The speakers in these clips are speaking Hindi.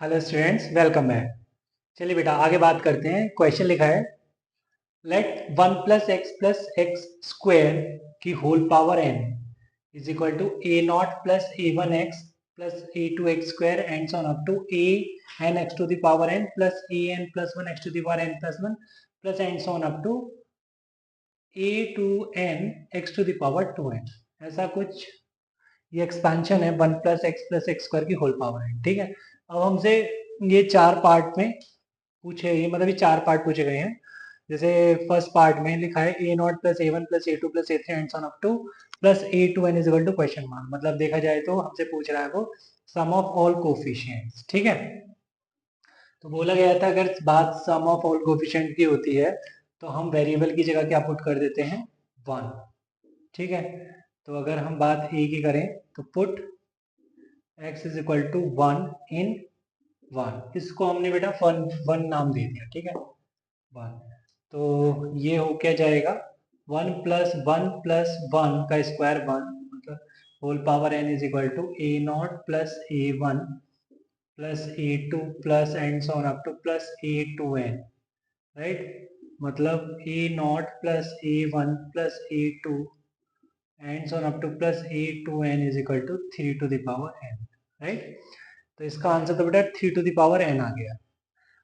Hello students, welcome back. चलिए बेटा आगे बात करते हैं। क्वेश्चन लिखा है, लेट 1 + x + x स्क्वायर की whole power n is equal to a0 + a1x + a2x square and so on up to an x to the power n plus an + 1 x to the power n + 1 plus and so on up to a2n x to the power 2n। ऐसा कुछ ये एक्सपेंशन है 1 + x + x स्क्वायर की होल पावर n। ठीक है, अब हमसे ये चार पार्ट में पूछे, ये मतलब ये चार पार्ट पूछे गए हैं। जैसे फर्स्ट पार्ट में लिखा है a0 + a1 + a2 + a3 and so on up to plus a2n is equal to question mark. मतलब देखा जाए तो हमसे पूछ रहा है वो सम ऑफ ऑल कोफिशिएंट्स। ठीक है, तो बोला गया था अगर बात सम ऑफ ऑल कोफिशिएंट की होती है तो हम वेरिएबल की जगह क्या पुट कर देते हैं, 1। ठीक है, तो अगर हम बात a की करें तो put x is equal to 1 in 1। इसको हमने बेटा वन नाम दे दिया। ठीक है, 1। तो ये हो क्या जाएगा, 1 + 1 + 1 का स्क्वायर 1, मतलब whole power n is equal to a0 + a1 + a2 plus and so on up to plus a2n। Right, मतलब a0 + a1 + a2 and so on up to plus a2n is equal to 3 to the power n। Right, तो इसका आंसर तो बेटा 3 टू द पावर n आ गया।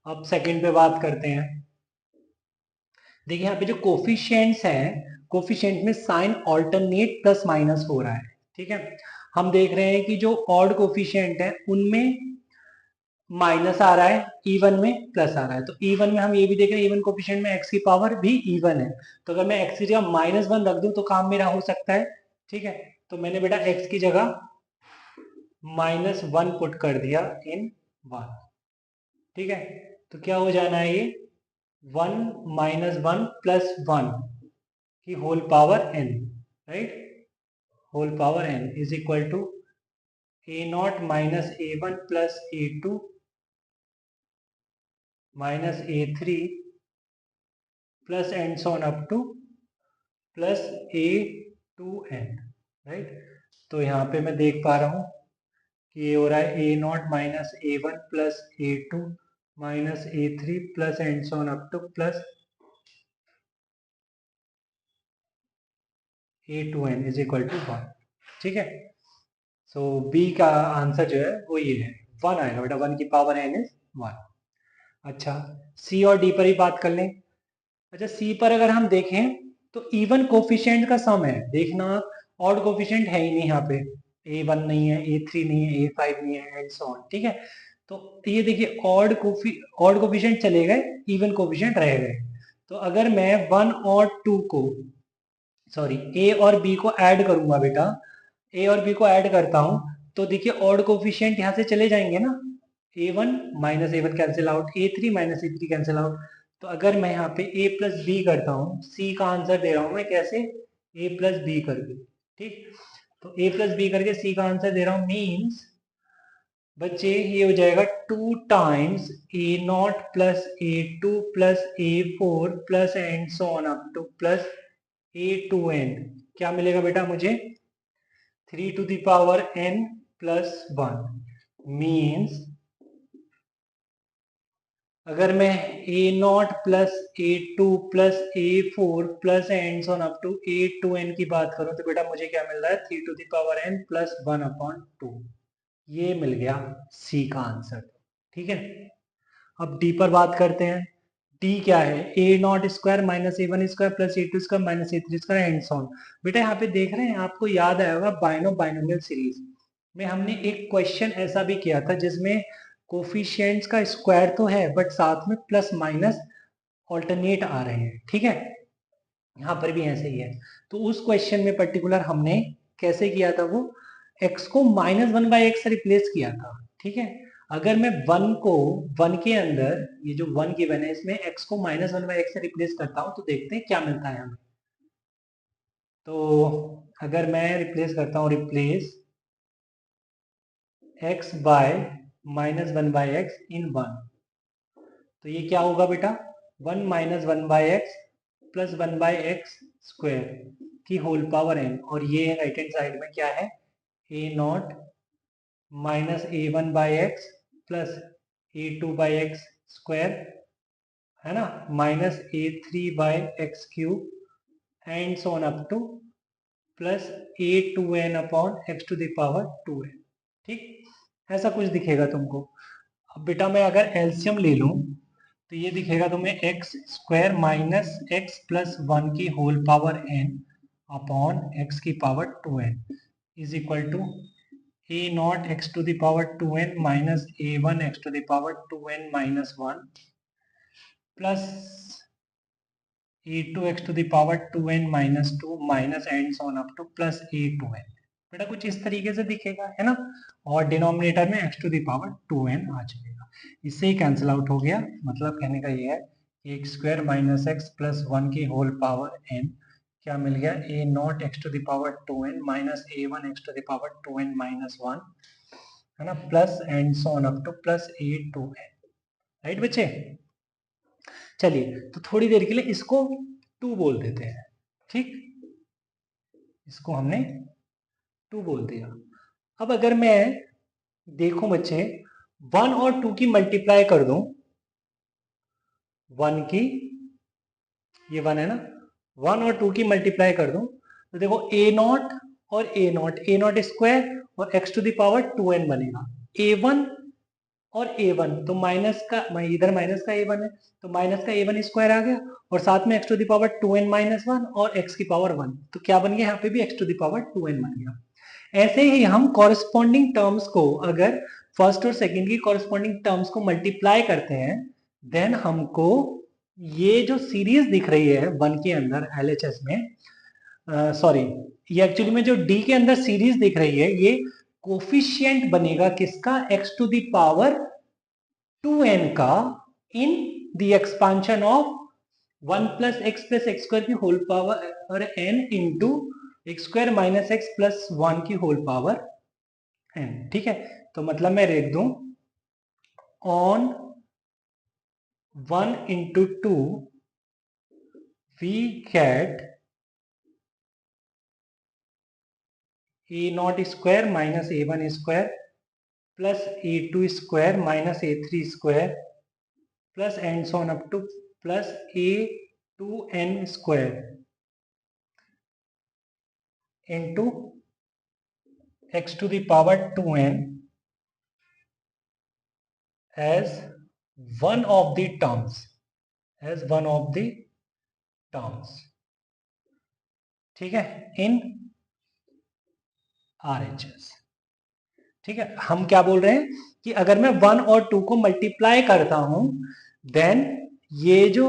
अब सेकंड पे बात करते हैं। देखिए यहाँ पे जो कोफिशिएंट्स हैं, कोफिशिएंट में साइन ऑल्टरनेट प्लस माइनस हो रहा है। ठीक है, हम देख रहे हैं कि जो ऑड कोफिशिएंट है उनमें माइनस आ रहा है, इवन में प्लस आ रहा है। तो इवन में हम ये भी देख रहे हैं, इवन कोफिशिएंट में एक्स की पावर भी इवन है। तो अगर मैं एक्स की जगह -1 रख दूं तो काम मेरा हो सकता है। ठीक है, तो मैंने बेटा एक्स की जगह -1 पुट कर दिया इन 1। ठीक है, तो क्या हो जाना है ये 1 - 1 + 1 की whole power n। Right, whole power n is equal to a0 - a1 + a2 - a3 plus and so on up to plus a2n। Right, तो यहाँ पे मैं देख पा रहा हूँ कि ये हो रहा है a0 - a1 + a2 - a3 plus and so on up to plus a2n is equal to 1। ठीक है, सो बी का आंसर जो है वो ये है, 1 आएगा बेटा। 1 की पावर n इज 1। अच्छा, सी और डी पर ही बात कर लें। अच्छा, सी पर अगर हम देखें तो इवन कोफिशिएंट का सम है। देखना, ऑड कोफिशिएंट है ही नहीं यहाँ पे। a1 नहीं है, a3 नहीं है, a5 नहीं है एंड सो ऑन। ठीक है, तो ये देखिए ऑड कोफिशिएंट चले गए, इवन कोफिशिएंट रह गए। तो अगर मैं 1 और 2 को, सॉरी, ए और बी को ऐड करूंगा बेटा, ए और बी को ऐड करता हूं तो देखिए ऑड कोफिशिएंट यहां से चले जाएंगे ना। a1 - a1 cancel out, a3 - a3 cancel out. तो अगर मैं यहाँ पे a + b करता हूँ, सी का आंसर दे रहा हूँ मैं कैसे, a + b करके। ठीक, तो a + b करके सी का आंसर दे रहा हूँ, मीन्स बच्चे ये हो जाएगा 2 times a0 + a2 + a4 plus and so on up to plus a2n। क्या मिलेगा बेटा मुझे, 3 to the power n + 1। Means अगर मैं a0 + a2 + a4 plus and on up to a2n की बात करूं तो बेटा मुझे क्या मिल रहा है, 3 टू द पावर n + 1/2। ये मिल गया सी का आंसर। ठीक है, अब डी पर बात करते हैं। डी क्या है, a0 square - a1 square + a2 square - a3 square and so on. बेटा यहाँ पे देख रहे हैं, आपको याद आया होगा बाइनोमियल सीरीज में हमने एक क्वेश्चन ऐसा भी किया था जिसमें कोफिशिएंट्स का स्क्वायर तो है बट साथ में प्लस माइनस ऑल्टरनेट आ रहे हैं। ठीक है, यहाँ पर भी ऐसे ही है। तो उस क्वेश्चन में पर्टिकुलर हमने कैसे किया था, वो x को -1/x से रिप्लेस किया था। ठीक है, अगर मैं 1 को 1 के अंदर, ये जो 1 गिवन है इसमें x को -1/x से रिप्लेस करता हूं तो देखते हैं क्या मिलता है हमें। तो अगर मैं रिप्लेस करता हूं, रिप्लेस x बाय -1/x इन 1, तो ये क्या होगा बेटा, 1 - 1/x प्लस 1/x स्क्वायर की होल पावर n। और ये राइट हैंड साइड में क्या है, a0 - a1/x प्लस a2/x² है ना, minus a3/x³ and so on up to plus a2n/x⁴ ठीक, ऐसा कुछ दिखेगा तुमको। अब बेटा मैं अगर एलसीएम ले लूं तो ये दिखेगा तुम्हें x² माइनस x प्लस 1 की whole power n upon x⁴ 2n is equal to a0 x⁴ 2n minus a1 x⁴ 2n minus 1 plus a2 x⁴ 2n minus 2 minus and so on up to plus a2n। बेटा कुछ इस तरीके से दिखेगा है ना, और डिनोमिनेटर में x⁴ 2n आ जाएगा, इससे ही कैंसिल आउट हो गया। मतलब कहने का ये है कि x² माइनस x प्लस 1 की होल पावर n क्या मिल गया, a0 x⁴ 2n minus a1 x⁴ 2n minus 1 है ना, plus and so on up to plus a2n। Right बच्चे, चलिए तो थोड़ी देर के लिए इसको 2 बोल देते हैं, ठीक, इसको हमने 2 बोल दिया। अब अगर मैं देखूं बच्चे 1 और 2 की मल्टीप्लाई कर दूं, 1 की, ये 1 है ना, 1 और 2 की मल्टीप्लाई कर दूं तो देखो a0 और a0 स्क्वायर और x⁴ 2n बनेगा, a1 और a1 तो माइनस का, इधर माइनस का a1 है तो माइनस का a1 स्क्वायर आ गया और साथ में x⁴ 2n माइनस 1 और x⁴ 1 तो क्या बन गया, यहाँ पे भी x⁴ 2n बन गया। ऐसे ही हम कॉरेस्पॉन्डिंग टर्म्स को, अगर फर्स्ट और सेकंड की कॉरेस्पॉन्डिंग टर्म्स को मल्टीप्लाई करते हैं देन हमको ये जो सीरीज दिख रही है 1 के अंदर LHS में, सॉरी ये एक्चुअली में जो D के अंदर सीरीज दिख रही है ये कोफिशिएंट बनेगा किसका, x⁴ 2n का in the expansion of 1 plus x plus x² की whole power n into x² minus x plus 1 की होल पावर n। ठीक है, तो मतलब मैं लिख दूं on 1 into 2 we get a0 square minus a1 square plus a2 square minus a3 square plus and so on up to plus a2n square into x⁴ 2n as one of the terms, as one of the terms, ठीक है, in RHS। ठीक है, हम क्या बोल रहे हैं कि अगर मैं 1 और 2 को मल्टीप्लाई करता हूं देन ये जो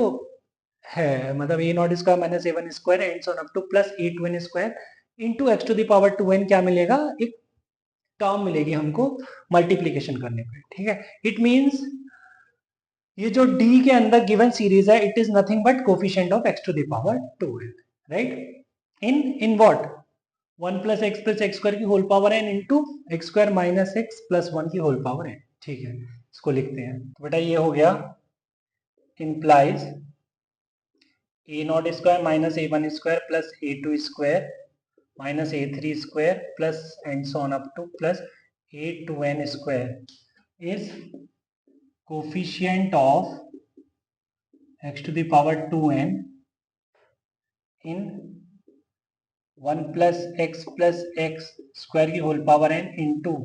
है मतलब a0 square minus a1 square and so on up to plus a2n square into x⁴ 2n क्या मिलेगा, एक टर्म मिलेगी हमको मल्टीप्लीकेशन करने पे। ठीक है, इट मींस ये जो D के अंदर गिवन सीरीज है it is nothing but coefficient of x⁴ 2n, right, in what 1 plus x plus x² की whole power n into x² minus x plus 1 की होल पावर n। ठीक है, इसको लिखते हैं, तो बेटा ये हो गया implies a0 square minus a1 square plus a2 square minus a3 square plus and so on up to plus a2n square is coefficient of x⁴ 2n in 1 plus x square की whole power n into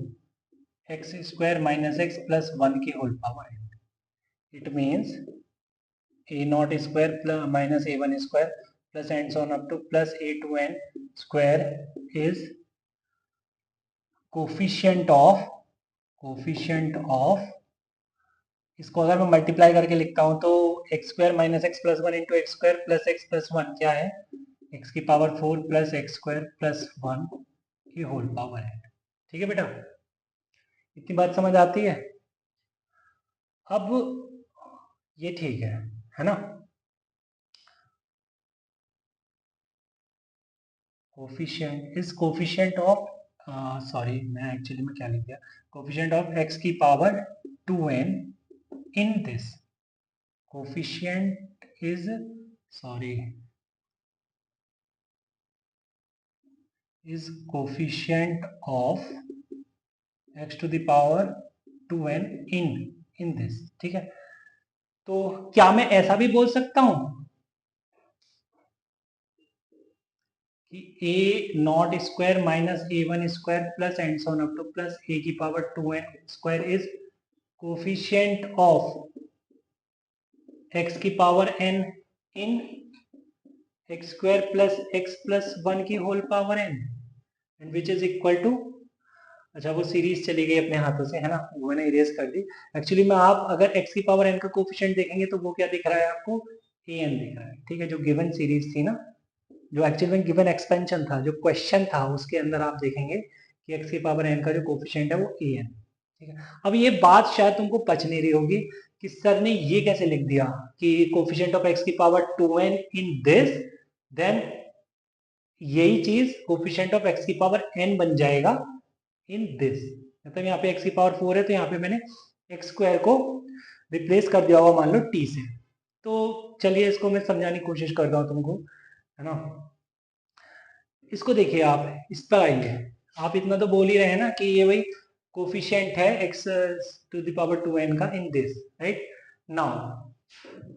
x square minus x plus 1 की whole power n। It means a0 square minus a1 square plus and so on up to plus a2n square is coefficient of, इसको अगर मैं मल्टीप्लाई करके लिखता हूं तो x square minus x plus 1 into x square plus x plus 1 क्या है, x⁴ 4 plus x square plus 1 की होल पावर है। ठीक है बेटा, इतनी बात समझ आती है। अब ये ठीक है ना, coefficient is coefficient of, sorry मैं एक्चुअली में क्या लिख दिया, coefficient of x⁴ 2n in this, coefficient is, sorry, is coefficient of x⁴ 2n in this, ठीक है। तो क्या मैं ऐसा भी बोल सकता हूं कि a nought square minus a one square plus and so on up to plus a की power 2n square is coefficient of x की power n in x square plus x plus one की whole power n and which is equal to, अच्छा वो सीरीज चली गई अपने हाथों से, है ना, वो मैंने इरेज कर दी। एक्चुअली में आप अगर x की पावर n का कोफिशिएंट देखेंगे तो वो क्या दिख रहा है आपको, an दिख रहा है, ठीक है। जो गिवन सीरीज थी ना, जो एक्चुअली में गिवन एक्सपेंशन था, जो क्वेश्चन था, उसके अंदर आप देखेंगे कि x की पावर n का जो कोफिशिएंट है वो an, ठीक है। अब ये बात शायद तुमको पच नहीं रही होगी कि सर ने ये कैसे लिख दिया कि कोफिशिएंट ऑफ x की power 2n in this, then यही चीज कोफिशिएंट ऑफ x की पावर n बन जाएगा इन दिस। मतलब यहाँ पे x की पावर 4 है तो यहाँ पे मैंने x स्क्वायर को रिप्लेस कर दिया होगा मान लो t से। तो चलिए इसको मैं समझाने की कोशिश करता हूँ तुमको, है ना। इसको देखिए, आप इस पर आइए, आप इतना तो बोल ही रहे हैं ना कि ये वही कोफिशिएंट है x to the power 2n का इन दिस, राइट। नाउ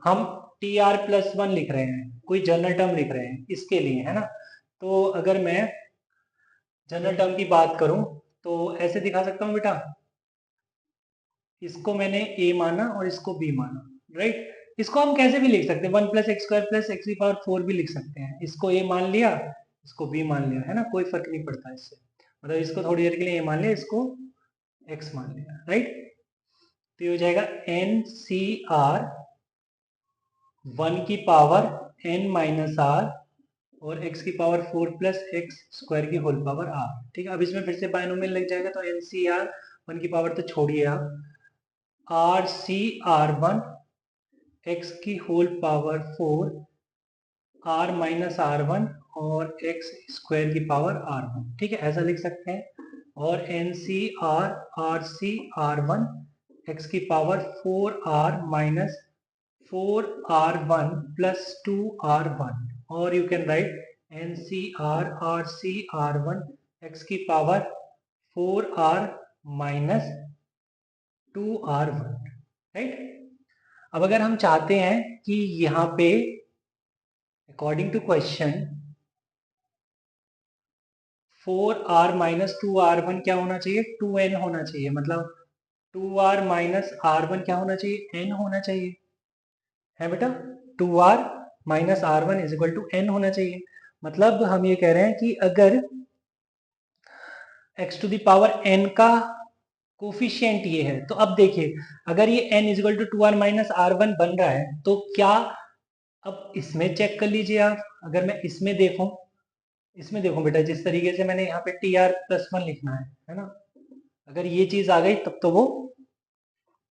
हम tr प्लस 1 लिख रहे हैं, कोई जनरल टर्म लिख रहे हैं इसके लिए, है ना। तो अगर मैं जनरल टर्म की बात करूं तो ऐसे दिखा सकता हूं बेटा, इसको मैंने a माना और इसको b माना, राइट। इसको हम कैसे भी लिख सकते हैं, 1 plus x square plus x की पावर 4 भी लिख सकते हैं। इसको a मान लिया, इसको b मान लिया, है ना, कोई फर्क नहीं पड़ता इससे। मतलब इसको थोड़ी देर के लिए a मान लिया, इसको x मान लिया, राइट। तो ये हो जाएगा एन सी आर 1 की पावर n माइनस आर और x की पावर 4 प्लस एक्स स्क्वायर की होल पावर r, ठीक है। अब इसमें फिर से बायनोमियल लग जाएगा तो एन सी आर 1 की पावर तो छोड़िए आप, आर सी आर 1 एक्स की whole power 4 r minus r 1 और एक्स स्क्वायर की पावर आर 1, ठीक है, ऐसा लिख सकते हैं। और एन सी आर 1 एक्स की power 4 r minus 4 r 1 plus 2 r 1, और you can write n c r 1 x की power 4 r minus 2 r 1, right. अब अगर हम चाहते हैं कि यहाँ पे according to question 4 r minus 2 r 1 क्या होना चाहिए, 2n होना चाहिए। मतलब 2 आर माइनस आर 1 क्या होना चाहिए, n होना चाहिए, है बेटा। 2 r minus r 1 is equal to n होना चाहिए। मतलब हम ये कह रहे हैं कि अगर x to the power n का कोफिशिएंट ये है, तो अब देखिए अगर ये n is equal to 2 r minus r 1 बन रहा है तो क्या, अब इसमें चेक कर लीजिए आप, अगर मैं इसमें देखूं, इसमें देखो बेटा, जिस तरीके से मैंने यहाँ पे टी आर प्लस 1 लिखना है ना, अगर ये चीज आ गई तब तो वो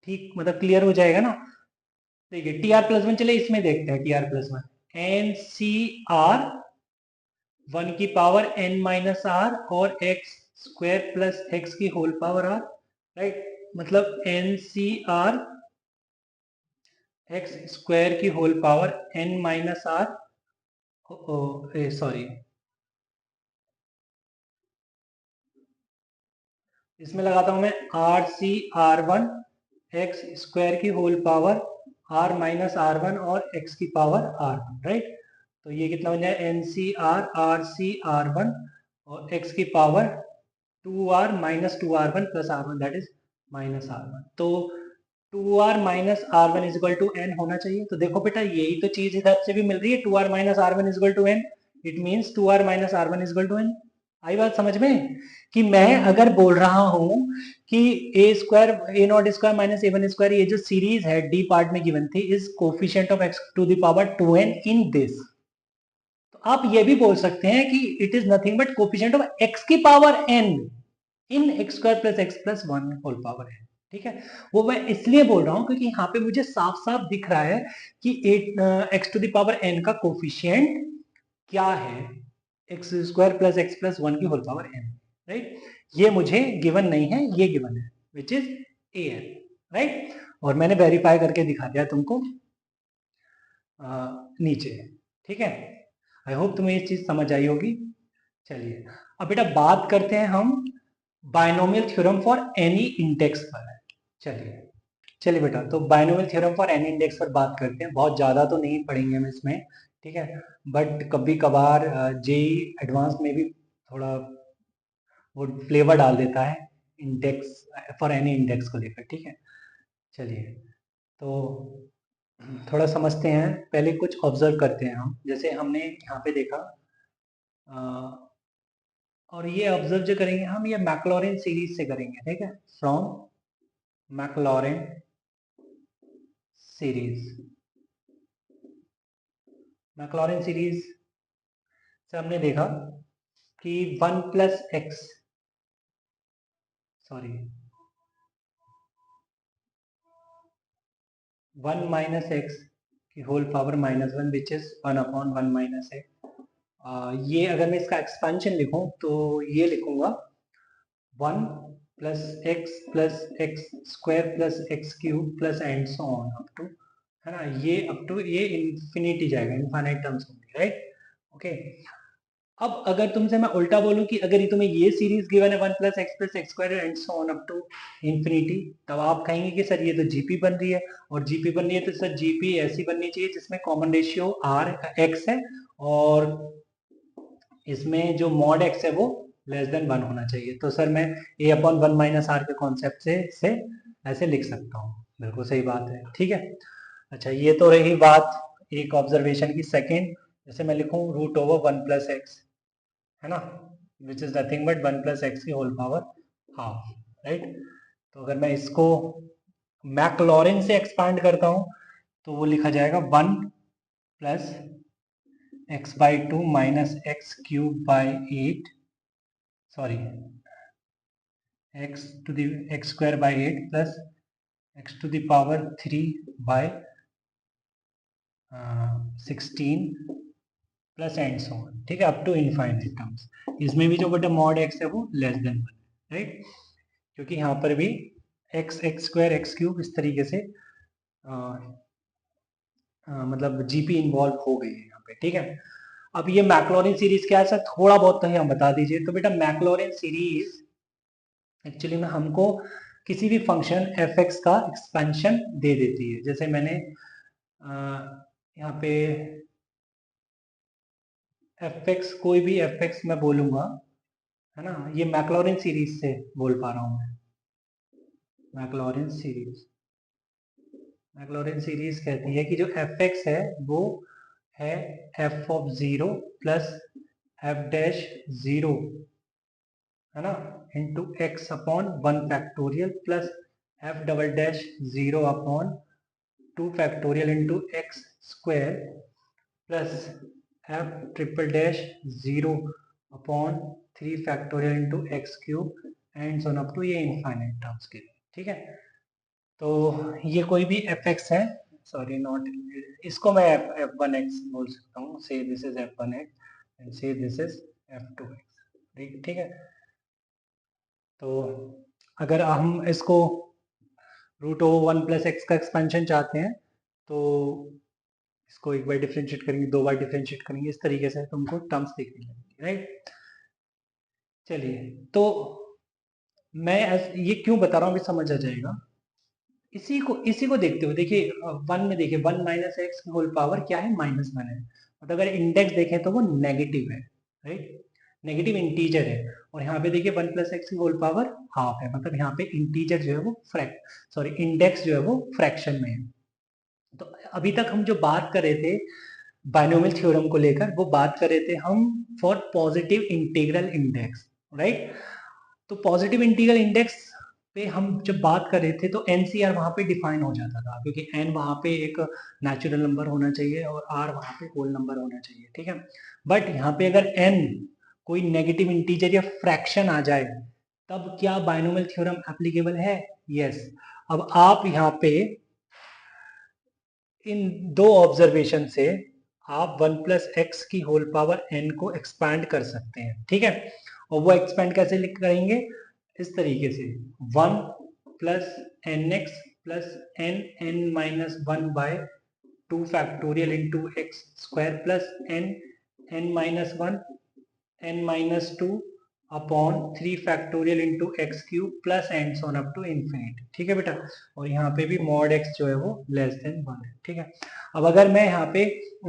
ठीक, मतलब क्लियर हो जाएगा ना। देखिए टी आर प्लस 1, चले इसमें देखते हैं t r plus 1, n c r 1 की पावर n माइनस आर और एक्स स्क्वायर प्लस एक्स की होल पावर आर, राइट। मतलब n c r x square की whole power n minus r, sorry इसमें लगाता हूं मैं r c r 1 x square की whole power r minus r 1 और एक्स की पावर आर 1, राइट। तो ये कितना बन जाए, एन सी आर 1 और एक्स की power 2 r minus 2 r 1 plus r 1, that is minus r 1। तो 2 r minus r 1 is equal to n होना चाहिए। तो देखो बेटा यही तो चीज इधर से भी मिल रही है, 2 r minus r 1 is equal to n, it means 2 r minus r 1 is equal to n. आई बात समझ में, कि मैं अगर बोल रहा हूं कि a square a nought square minus a one square, ये जो सीरीज है डी पार्ट में गिवन थी, is coefficient of x to the power 2n in this, तो आप ये भी बोल सकते हैं कि it is nothing but coefficient of x की power n in x square plus x plus 1 whole power n, ठीक है। वो मैं इसलिए बोल रहा हूं क्योंकि यहाँ पे मुझे साफ साफ दिख रहा है कि x to the power n का कोफिशिएंट क्या है, x square plus x plus 1 की होल पावर n, राइट। ये मुझे गिवन नहीं है, ये गिवन है which is a n, right. और मैंने वेरीफाई करके दिखा दिया तुमको नीचे, ठीक है। आई होप तुम्हें ये चीज समझ आई होगी। चलिए अब बेटा बात करते हैं हम binomial theorem for any index पर। चलिए चलिए बेटा, तो binomial theorem for n index पर बात करते हैं। बहुत ज़्यादा तो नहीं पढ़ेंगे हम इसमें, ठीक है, बट कभी कभार जेई एडवांस में भी थोड़ा वो फ्लेवर डाल देता है इंडेक्स फॉर एनी इंडेक्स को लेकर, ठीक है। चलिए, तो थोड़ा समझते हैं, पहले कुछ ऑब्जर्व करते हैं हम। जैसे हमने यहाँ पे देखा, और ये ऑब्जर्व जो करेंगे हम, ये मैक्लॉरिन सीरीज से करेंगे, ठीक है, from Maclaurin series. Maclaurin series से हमने देखा कि 1 plus x, sorry 1 minus x की whole power -1 which is 1 upon 1 minus x. ये अगर मैं इसका एक्सपेंशन लिखूं तो ये लिखूंगा 1 plus x square plus x cube plus and so on up to, है ना, ये अप टू ये इन्फिनिटी जाएगा, इनफाइनाइट टर्म्स होंगे, राइट। ओके, अब अगर तुमसे मैं उल्टा बोलूं कि अगर तुम्हें ये सीरीज गिवन है 1 plus x square and so on up to infinity, तब आप कहेंगे कि सर ये तो जीपी बन रही है, और जीपी बन रही है तो सर जीपी ऐसी बननी चाहिए जिसमें कॉमन रेशियो आर एक्स है, और इसमें जो मॉड एक्स है वो लेस देन 1 होना चाहिए। तो सर मैं ए अपॉन 1 माइनस आर के कॉन्सेप्ट से ऐसे लिख सकता हूँ। बिल्कुल सही बात है, ठीक है। अच्छा, ये तो रही बात एक ऑब्जर्वेशन की। सेकेंड, जैसे मैं लिखूँ रूट ओवर 1 प्लस एक्स, है ना, which is nothing but 1 plus x की होल पावर हाफ, राइट। तो अगर मैं इसको मैक्लॉरिन से एक्सपांड करता हूँ तो वो लिखा जाएगा 1 plus x by 2 minus x cube by 8, sorry x to the x square by 8 plus x to the power 3 by 16 plus and so on, ठीक है, अप टू इनफाइनाइट टर्म्स। इसमें भी जो बटा मॉड एक्स है वो लेस देन 1, राइट, क्योंकि यहाँ पर भी एक्स स्क्वायर एक्स क्यूब इस तरीके से मतलब जीपी इन्वॉल्व हो गई है यहाँ पे, ठीक है। अब ये मैक्लॉरिन सीरीज क्या है सर, थोड़ा बहुत तो हम बता दीजिए। तो बेटा मैक्लॉरिन सीरीज एक्चुअली में हमको किसी भी फंक्शन एफ एक्स का एक्सपेंशन दे देती है। जैसे मैंने यहाँ पे एफ एक्स, कोई भी एफ एक्स मैं बोलूंगा, है ना, ये मैक्लॉरिन सीरीज से बोल पा रहा हूँ मैं। मैक्लॉरिन सीरीज, मैक्लॉरिन सीरीज कहती है कि जो एफ एक्स है वो है f of 0 plus f dash 0, है ना, into x upon 1 factorial plus f double dash 0 upon 2 factorial into x square plus f triple dash 0 upon 3 factorial into x cube and so up to ये इनफाइनाइट टर्म्स के लिए, ठीक है। तो ये कोई भी एफ एक्स है, सॉरी नॉट, इसको मैं एफ वन एक्स बोल सकता हूँ, से this is f one x and say this is f two x, ठीक है। तो अगर हम इसको रूट ओवर 1 प्लस एक्स का एक्सपेंशन चाहते हैं तो इसको एक बार डिफ्रेंशिएट करेंगे, दो बार डिफ्रेंशिएट करेंगे, इस तरीके से तुमको टर्म्स दिखने लगेंगे, राइट। चलिए, तो मैं ये क्यों बता रहा हूँ अभी समझ आ जाएगा। इसी को देखते हुए देखिए, वन में देखिए 1 माइनस एक्स की होल पावर क्या है, -1 है, मतलब अगर इंडेक्स देखें तो वो नेगेटिव है, राइट, नेगेटिव इंटीजर है। और यहाँ पे देखिए 1 प्लस एक्स की होल पावर हाफ है, मतलब यहाँ पे इंटीजर जो है वो इंडेक्स जो है वो फ्रैक्शन में है। तो अभी तक हम जो बात कर रहे थे बाइनोमियल थ्योरम को लेकर, वो बात कर रहे थे हम for positive integral index, right. तो पॉजिटिव इंटीग्रल इंडेक्स पे हम जब बात कर रहे थे तो एनसीआर वहां पे डिफाइन हो जाता था, क्योंकि एन वहां पे एक नेचुरल नंबर होना चाहिए और आर वहां पे होल नंबर होना चाहिए, ठीक है। बट यहाँ पे अगर एन कोई नेगेटिव इंटीजर या फ्रैक्शन आ जाए तब क्या बाइनोमियल थ्योरम एप्लीकेबल है? यस। अब आप यहाँ पे इन दो ऑब्जर्वेशन से आप 1 प्लस एक्स की होल पावर एन को एक्सपैंड कर सकते हैं, ठीक है। और वो एक्सपैंड कैसे लिख करेंगे, इस तरीके से 1 plus n x plus n n minus 1 by 2 factorial into x square plus n n minus 1 n minus 2 upon 3 factorial into x cube plus and on up to infinity. ठीक है बेटा, और यहाँ पे भी मॉड एक्स जो है वो लेस देन 1 है। ठीक है, अब अगर मैं यहाँ पे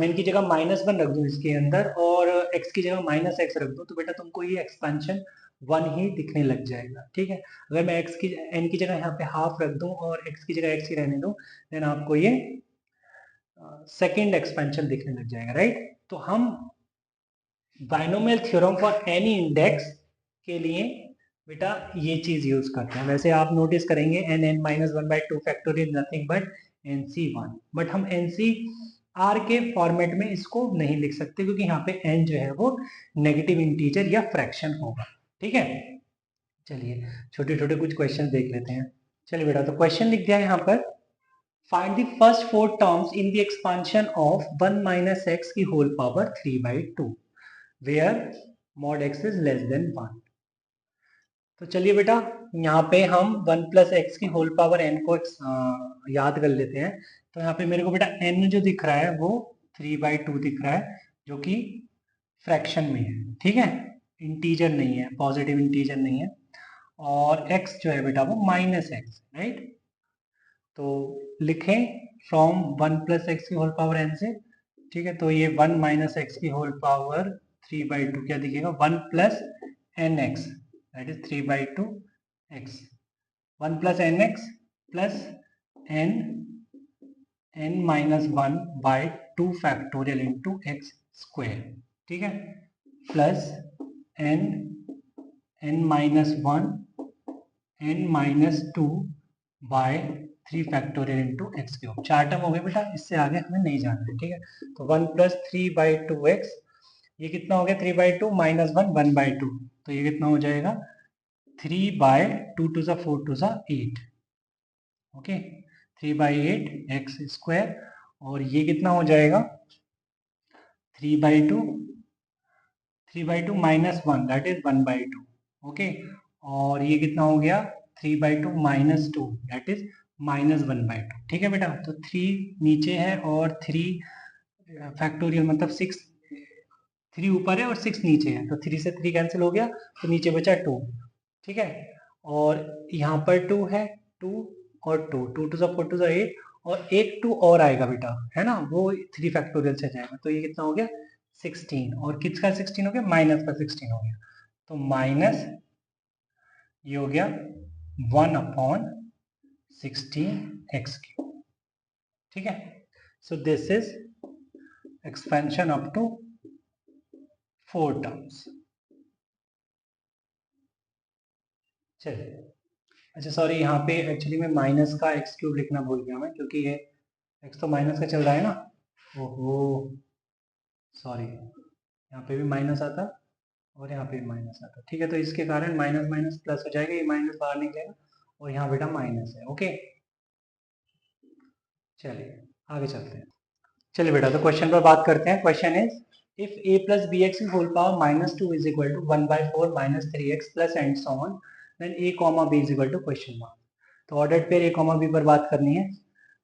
एन की जगह -1 रख दूं इसके अंदर और एक्स की जगह -x रख दूं, तो बेटा तुमको ये एक्सपेंशन 1 ही दिखने लग जाएगा। ठीक है, अगर मैं एक्स की एन की जगह यहाँ पे हाफ रख दूं और एक्स की जगह एक्स ही रहने दूं, देन आपको ये सेकेंड एक्सपेंशन दिखने लग जाएगा। राइट, तो हम binomial theorem for any index के लिए बेटा ये चीज यूज करते हैं। वैसे आप नोटिस करेंगे n(n-1/2 factorial nothing but nc1), but हम nc(r) के फॉर्मेट में इसको नहीं लिख सकते क्योंकि यहाँ पे n जो है वो नेगेटिव इंटीजर या फ्रैक्शन होगा। ठीक है, चलिए छोटे छोटे कुछ क्वेश्चन देख लेते हैं। चलिए बेटा, तो क्वेश्चन लिख दिया है यहाँ पर, find the first 4 terms in the expansion of 1 - x की whole power 3/2 where mod x is less than 1। तो चलिए बेटा, यहाँ पे हम 1 + x की होल पावर n को याद कर लेते हैं। तो यहाँ पे मेरे को बेटा n जो दिख रहा है वो 3/2 दिख रहा है, जो कि फ्रैक्शन में है। ठीक है, इंटीजर नहीं है, पॉजिटिव इंटीजर नहीं है, और x जो है बेटा वो -x, राइट। तो लिखें फ्रॉम 1 + x की होल पावर n से। ठीक है, तो ये 1 - x की होल पावर 3/2 क्या दिखेगा, 1 + nx, that is 3/2 x, 1 + nx plus n(n-1/2 factorial into x square. ठीक है, plus n(n-1 n-2/3 factorial into x cube. 4 term हो गए बेटा, इससे आगे हमें नहीं जाना है। ठीक है, तो 1 + 3/2x, ये कितना हो गया 3/2 - 1 1/2, तो ये कितना हो जाएगा 3/2 to the 4 to the 8। Okay, 3/8 x square, और ये कितना हो जाएगा 3/2 -1, दैट इज 1/2। ओके, और ये कितना हो गया 3/2 - 2, दैट इज -1/2। ठीक है बेटा, तो 3 नीचे है और 3 फैक्टोरियल मतलब 6, 3 ऊपर है और 6 नीचे है, तो 3 से 3 कैंसिल हो गया, तो नीचे बचा 2। ठीक है, और यहाँ पर 2 है, 2 और 2, 2 to the 4 to the 8, और एक 2 और आएगा बेटा, है ना, वो 3 फैक्टोरियल से जाएगा, तो ये कितना हो गया 16, और किसका 16 हो गया, माइनस का 16 हो गया, तो माइनस ये हो गया 1/16x3। ठीक है, so this is expansion up to 4 terms. चलिए, अच्छा सॉरी, यहाँ पे एक्चुअली मैं माइनस का x³ लिखना भूल गया मैं, क्योंकि ये x तो माइनस का चल रहा है ना। ओहो सॉरी, यहाँ पे भी माइनस आता और यहाँ पे भी माइनस आता। ठीक है, तो इसके कारण माइनस माइनस प्लस हो जाएगा, ये माइनस बाहर निकलेगा और यहाँ बेटा माइनस है। ओके, चलिए आगे चलते हैं। चलिए बेटा, तो क्वेश्चन पर बात करते हैं। Question is if a + bx की whole power -2 = 1/4 - 3x plus and so on, then a, b = question mark. तो ऑर्डर्ड पेयर a, b पर बात करनी है।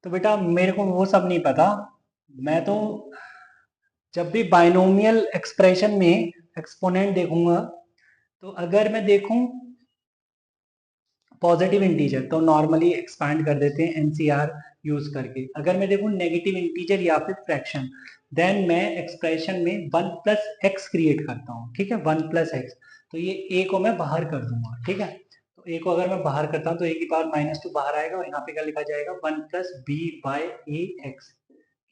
तो बेटा मेरे को वो सब नहीं पता, मैं तो जब भी बाइनोमियल एक्सप्रेशन में एक्सपोनेंट देखूंगा, तो अगर मैं देखूं पॉजिटिव इंटीजर तो नॉर्मली एक्सपैंड कर देते हैं एनसीआर यूज करके। अगर मैं देखूं नेगेटिव इंटीजर या फिर फ्रैक्शन, देन मैं एक्सप्रेशन में 1 + x क्रिएट करता हूं। ठीक है, 1 + x, तो ये a को मैं बाहर कर दूंगा। ठीक है, तो a को अगर मैं बाहर करता हूं तो a की पावर -2 बाहर आएगा, और यहाँ पे क्या लिखा जाएगा 1 + b/ax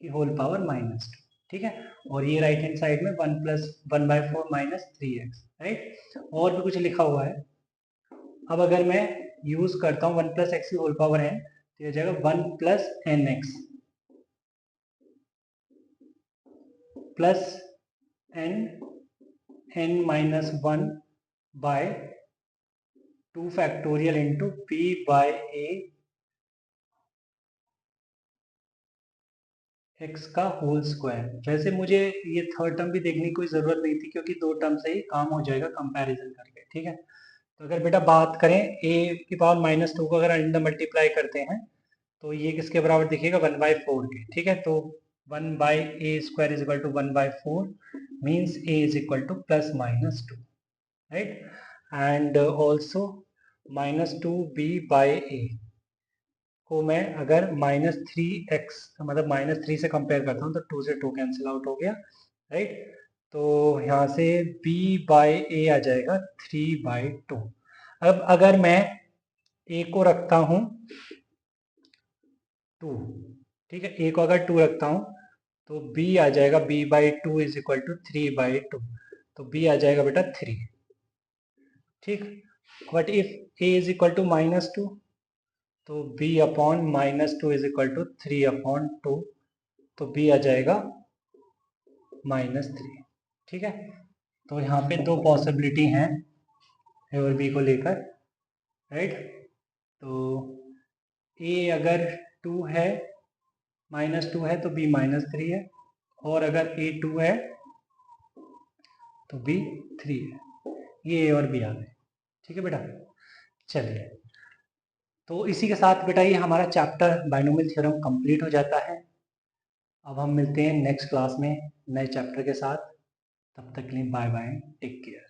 की होल पावर -2। ठीक है, और ये राइट हैंड साइड में 1 + 1/4 - 3x, राइट। और भी कुछ लिखा हुआ है। अब अगर मैं यूज करता हूँ 1 + x की होल पावर n, तो ये जाएगा 1 + nx plus n(n-1/2 factorial into b/a x का होल स्क्वायर। वैसे मुझे ये थर्ड टर्म भी देखने की कोई जरूरत नहीं थी, क्योंकि 2 टर्म से ही काम हो जाएगा कंपैरिजन करके। ठीक है, तो अगर बेटा बात करें a की पावर -2 को अगर अंडर मल्टीप्लाई करते हैं, तो ये किसके बराबर दिखेगा 1/4 के। ठीक है, तो 1/a² = 1/4 means a = +-2, right. And also -2b/a को मैं अगर -3x मतलब -3 से कंपेयर करता हूँ तो 2 से 2 कैंसिल आउट हो गया, राइट। तो यहाँ से b/a आ जाएगा 3/2। अब अगर मैं a को रखता हूँ 2, ठीक है, a को अगर 2 रखता हूँ तो b आ जाएगा b/2 इज इक्वल टू 3/2, तो b आ जाएगा बेटा 3, ठीक। But if a is equal to -2 तो b upon -2 is equal to 3/2, तो b आ जाएगा -3, ठीक है। तो यहाँ पे दो पॉसिबिलिटी हैं a और b को लेकर, राइट। तो a अगर 2 है, -2 है तो b -3 है, और अगर a 2 है तो b 3 है। ये a और b आ गए, ठीक है बेटा। चलिए, तो इसी के साथ बेटा ये हमारा चैप्टर बाइनोमियल थ्योरम कंप्लीट हो जाता है। अब हम मिलते हैं नेक्स्ट क्लास में नए चैप्टर के साथ। तब तक के लिए बाय बाय, टेक केयर।